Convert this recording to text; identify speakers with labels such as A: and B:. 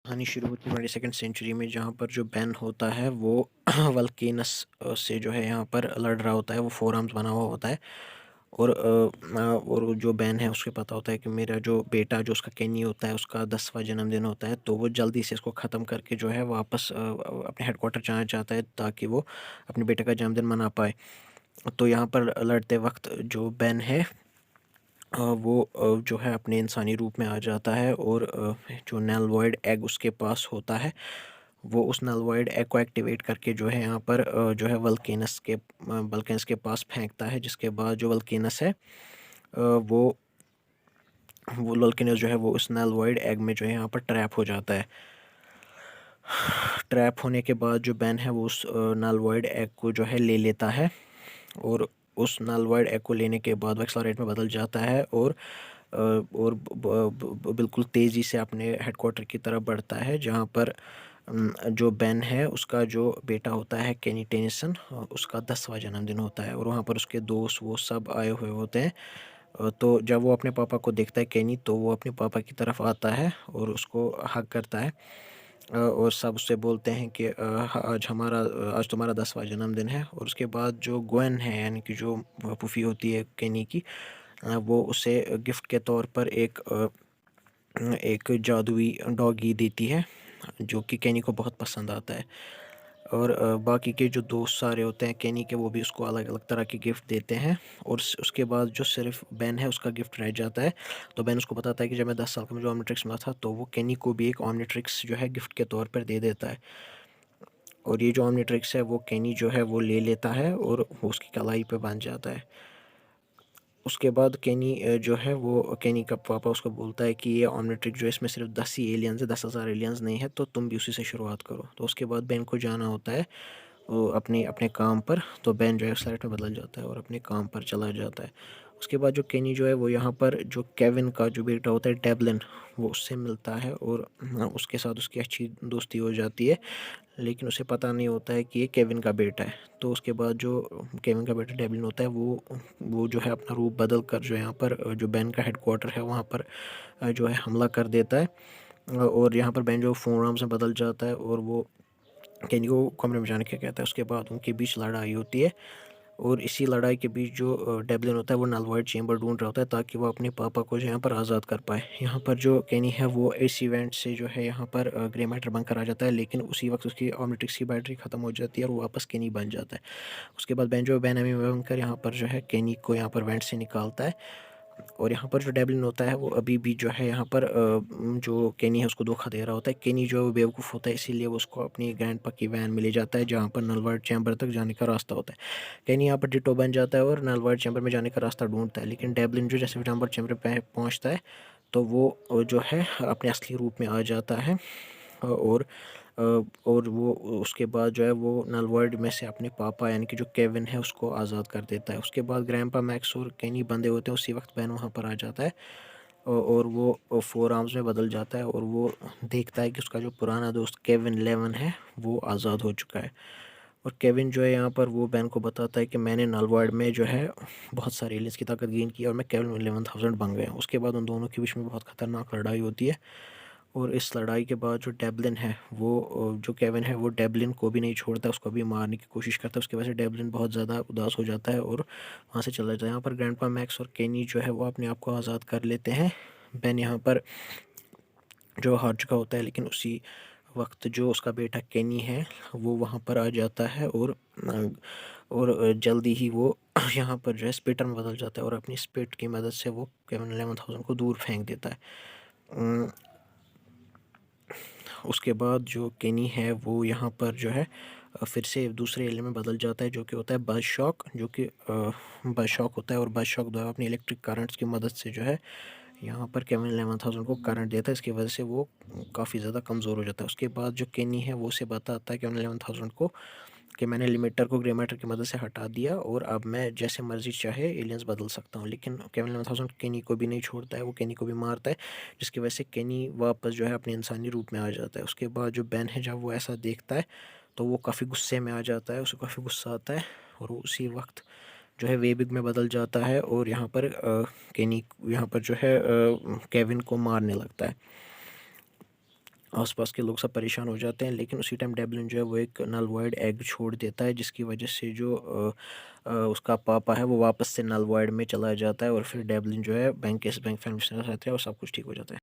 A: कहानी शुरू होती है 22nd सेंचुरी में, जहाँ पर जो बेन होता है वो वल्केनस से जो है यहाँ पर लड़ रहा होता है। वो फोर आर्म्स बना हुआ होता है। और जो बेन है उसके पता होता है कि मेरा जो बेटा जो उसका केनी होता है उसका 10वां जन्मदिन होता है, तो वो जल्दी से इसको ख़त्म करके जो है वापस अपने हेडक्वार्टर जाना चाहता है ताकि वो अपने बेटे का जन्मदिन मना पाए। तो यहाँ पर लड़ते वक्त जो बेन है वो जो है अपने इंसानी रूप में आ जाता है, और जो नल वॉइड एग उसके पास होता है वो उस नल वॉइड एग को एक्टिवेट करके जो है यहाँ पर जो है वल्केनस के पास फेंकता है। जिसके बाद जो वल्केनस है वो वल्केनस जो है वो उस नल वॉइड एग में जो है यहाँ पर ट्रैप हो जाता है। ट्रैप होने के बाद जो बैन है वो उस नल वॉइड एग को जो है ले लेता है, और उस नल वाइड एग को लेने के बाद वो एक्सलरेट में बदल जाता है और बिल्कुल तेज़ी से अपने हेडक्वार्टर की तरफ बढ़ता है, जहाँ पर जो बेन है उसका जो बेटा होता है केनी टेनिसन, उसका 10वां जन्मदिन होता है, और वहाँ पर उसके दोस्त वो सब आए हुए होते हैं। तो जब वो अपने पापा को देखता है केनी, तो वो अपने पापा की तरफ आता है और उसको हग करता है। और सब उससे बोलते हैं कि आज तुम्हारा 10वां जन्मदिन है। और उसके बाद जो ग्वेन है, यानी कि जो फूफी होती है केनी की, वो उसे गिफ्ट के तौर पर एक जादुई डॉगी देती है, जो कि केनी को बहुत पसंद आता है। और बाकी के जो दोस्त सारे होते हैं केनी के, वो भी उसको अलग अलग तरह के गिफ्ट देते हैं। और उसके बाद जो सिर्फ बेन है उसका गिफ्ट रह जाता है। तो बेन उसको बताता है कि जब मैं 10 साल का मुझे ऑमनिट्रिक्स मिला था, तो वो केनी को भी एक ऑमनिट्रिक्स जो है गिफ्ट के तौर पर दे देता है। और ये जो ऑमनिट्रिक्स है वो केनी जो है वो ले लेता है और वो उसकी कलाई पे बन जाता है। उसके बाद केनी जो है वो केनी का पापा उसको बोलता है कि ये ऑमनिट्रिक जो है इसमें सिर्फ 10 ही एलियंस है, 10,000 एलियंस नहीं है, तो तुम भी उसी से शुरुआत करो। तो उसके बाद बेन को जाना होता है वो अपने अपने काम पर। तो बेन जो है फ्लाइट में बदल जाता है और अपने काम पर चला जाता है। उसके बाद जो केनी जो है वो यहाँ पर जो केविन का जो बेटा होता है डेवलिन, वो उससे मिलता है और उसके साथ उसकी अच्छी दोस्ती हो जाती है। लेकिन उसे पता नहीं होता है कि ये केविन का बेटा है। तो उसके बाद जो केविन का बेटा डेवलिन होता है वो जो है अपना रूप बदल कर जो यहाँ पर जो बेन का हेडक्वार्टर है वहाँ पर जो है हमला कर देता है। और यहाँ पर बेन जो फोर आर्म्स में बदल जाता है और वो केनी को कमरे में जाने के कहता है। उसके बाद उनके बीच लड़ाई होती है, और इसी लड़ाई के बीच जो डेवलिन होता है वो नलवाइड चेंबर ढूंढ रहा होता है ताकि वो अपने पापा को जो यहाँ पर आज़ाद कर पाए। यहाँ पर जो केनी है वो इस इवेंट से जो है यहाँ पर ग्रे मैटर बनकर आ जाता है, लेकिन उसी वक्त उसकी ऑमनिट्रिक्स की बैटरी ख़त्म हो जाती है और वो वापस केनी बन जाता है। उसके बाद बेंजो बैनामी बनकर यहाँ पर जो है केनी को यहाँ पर वेंट से निकालता है। और यहाँ पर जो डेवलिन होता है वो अभी भी जो है यहाँ पर जो केनी है उसको धोखा दे रहा होता है। केनी जो बेवकूफ़ होता है, इसीलिए वो उसको अपनी ग्रैंडपा की वैन में ले जाता है जहाँ पर नलवार्ड चैम्बर तक जाने का रास्ता होता है। केनी यहाँ पर डिटो बन जाता है और नलवार्ड चैम्बर में जाने का रास्ता ढूंढता है, लेकिन डेवलिन जो जैसे नलवार्ड चैम्बर पे पहुँचता है तो वो जो है अपने असली रूप में आ जाता है। और अ, और वो उसके बाद जो है वो नलवर्ड में से अपने पापा यानी कि जो केविन है उसको आज़ाद कर देता है। उसके बाद ग्रैंडपा मैक्स और केनी बंधे होते हैं, उसी वक्त बैन वहाँ पर आ जाता है और वो फोर आर्म्स में बदल जाता है और वो देखता है कि उसका जो पुराना दोस्त केविन लेवन है वो आज़ाद हो चुका है। और केविन जो है यहाँ पर वो बैन को बताता है कि मैंने नलवर्ड में जो है बहुत सारे एलियंस की ताकत गेन की और मैं केविन 11,000 बन गया। उसके बाद उन दोनों के बीच में बहुत ख़तरनाक लड़ाई होती है, और इस लड़ाई के बाद जो डेवलिन है वो जो केविन है वो डेवलिन को भी नहीं छोड़ता, उसको भी मारने की कोशिश करता है। उसकी वजह से डेवलिन बहुत ज़्यादा उदास हो जाता है और वहाँ से चला जाता है। यहाँ पर ग्रैंडपा मैक्स और केनी जो है वो अपने आप को आज़ाद कर लेते हैं। बेन यहाँ पर जो हार चुका होता है, लेकिन उसी वक्त जो उसका बेटा केनी है वो वहाँ पर आ जाता है और जल्दी ही वो यहाँ पर जो है स्पिटर में बदल जाता है और अपनी स्पिट की मदद से वो केविन 11,000 को दूर फेंक देता है। उसके बाद जो केनी है वो यहाँ पर जो है फिर से दूसरे एलिमेंट में बदल जाता है, जो कि होता है बज शॉक, जो कि बज शॉक होता है। और बज शॉक द्वारा अपनी इलेक्ट्रिक करंट्स की मदद से जो है यहाँ पर केविन 11,000 को करंट देता है। इसकी वजह से वो काफ़ी ज़्यादा कमज़ोर हो जाता है। उसके बाद जो केनी है वो उसे बताता है केविन 11,000 को कि मैंने लिमिटर को ग्रे मैटर की मदद से हटा दिया और अब मैं जैसे मर्जी चाहे एलियंस बदल सकता हूँ। लेकिन केविन 11,000 केनी को भी नहीं छोड़ता है, वो केनी को भी मारता है, जिसकी वजह से केनी वापस जो है अपने इंसानी रूप में आ जाता है। उसके बाद जो बेन है जब वो ऐसा देखता है तो वो काफ़ी गुस्से में आ जाता है, उसे काफ़ी गुस्सा आता है और वो उसी वक्त जो है वेबिग में बदल जाता है और यहाँ पर केनी यहाँ पर जो है केविन को मारने लगता है। आस-पास के लोग सब परेशान हो जाते हैं, लेकिन उसी टाइम डेवलिन जो है वो एक नल वॉइड एग छोड़ देता है, जिसकी वजह से जो उसका पापा है वो वापस से नल वॉइड में चला जाता है और फिर डेवलिन जो है बैंक फैमिली के साथ रहता है और सब कुछ ठीक हो जाता है।